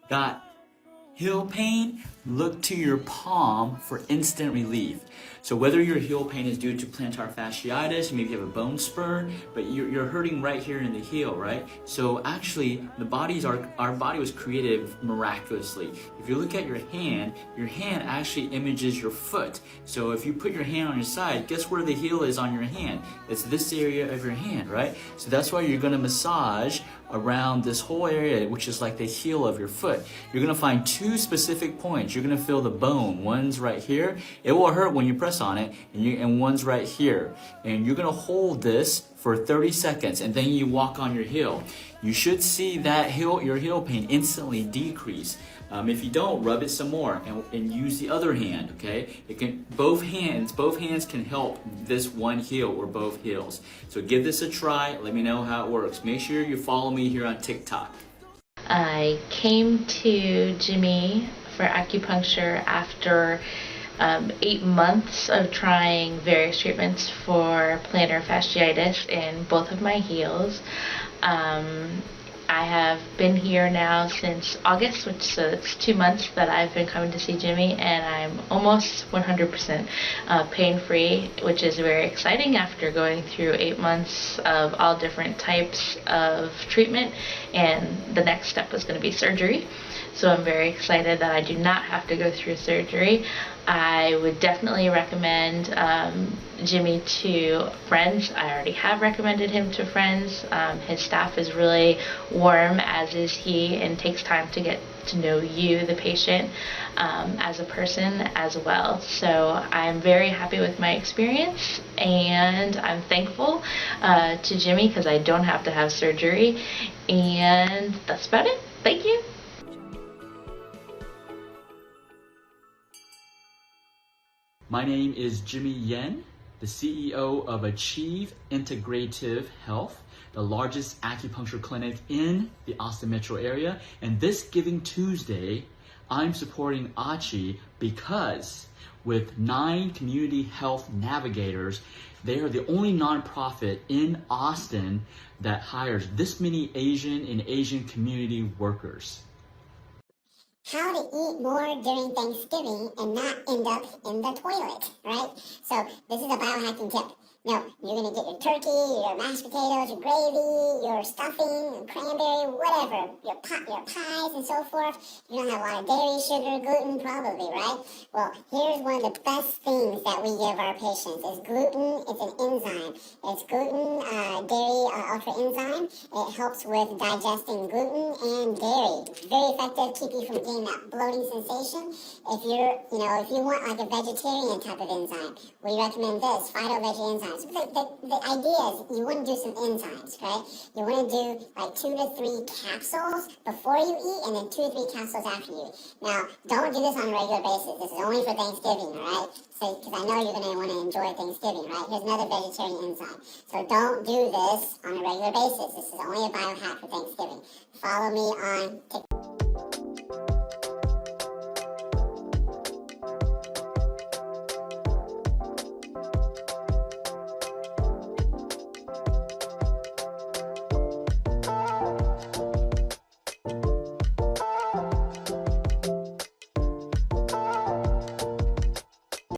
Got heel pain? Look to your palm for instant relief. So whether your heel pain is due to plantar fasciitis, maybe you have a bone spur, but you're hurting right here in the heel, right? So actually, our body was created miraculously. If you look at your hand actually images your foot. So if you put your hand on your side, guess where the heel is on your hand? It's this area of your hand, right? So that's why you're gonna massage around this whole area, which is like the heel of your foot. You're gonna find two specific points. You're gonna feel the bone. One's right here. It will hurt when you press on it, and one's right here. And you're gonna hold this for 30 seconds, and then you walk on your heel. You should see that your heel pain instantly decrease. If you don't, rub it some more and use the other hand, okay? Both hands can help this one heel or both heels. So give this a try, let me know how it works. Make sure you follow me here on TikTok. I came to Jimmy for acupuncture after 8 months of trying various treatments for plantar fasciitis in both of my heels. I have been here now since August, so it's 2 months that I've been coming to see Jimmy, and I'm almost 100% pain-free, which is very exciting after going through 8 months of all different types of treatment, and the next step was going to be surgery. So I'm very excited that I do not have to go through surgery. I would definitely recommend Jimmy to friends. I already have recommended him to friends. His staff is really warm, as is he, and takes time to get to know you, the patient, as a person as well. So I'm very happy with my experience, and I'm thankful to Jimmy because I don't have to have surgery, and that's about it. Thank you. My name is Jimmy Yen, the CEO of Achieve Integrative Health, the largest acupuncture clinic in the Austin metro area. And this Giving Tuesday, I'm supporting Achie because with 9 community health navigators, they are the only nonprofit in Austin that hires this many Asian and Asian community workers. How to eat more during Thanksgiving and not end up in the toilet, right? So this is a biohacking tip. Now, you're going to get your turkey, your mashed potatoes, your gravy, your stuffing, cranberry, whatever, your pies and so forth. You don't have a lot of dairy, sugar, gluten, probably, right? Well, here's one of the best things that we give our patients is gluten. It's an enzyme. It's gluten, dairy, ultra enzyme. It helps with digesting gluten and dairy. Very effective, keep you from getting that bloating sensation. If you want like a vegetarian type of enzyme, we recommend this, phyto-veggie enzyme. The idea is you want to do some enzymes, right? You want to do like 2 to 3 capsules before you eat and then 2 to 3 capsules after you eat. Now, don't do this on a regular basis. This is only for Thanksgiving, all right? So, because I know you're going to want to enjoy Thanksgiving, right? Here's another vegetarian enzyme. So don't do this on a regular basis. This is only a biohack for Thanksgiving. Follow me on TikTok.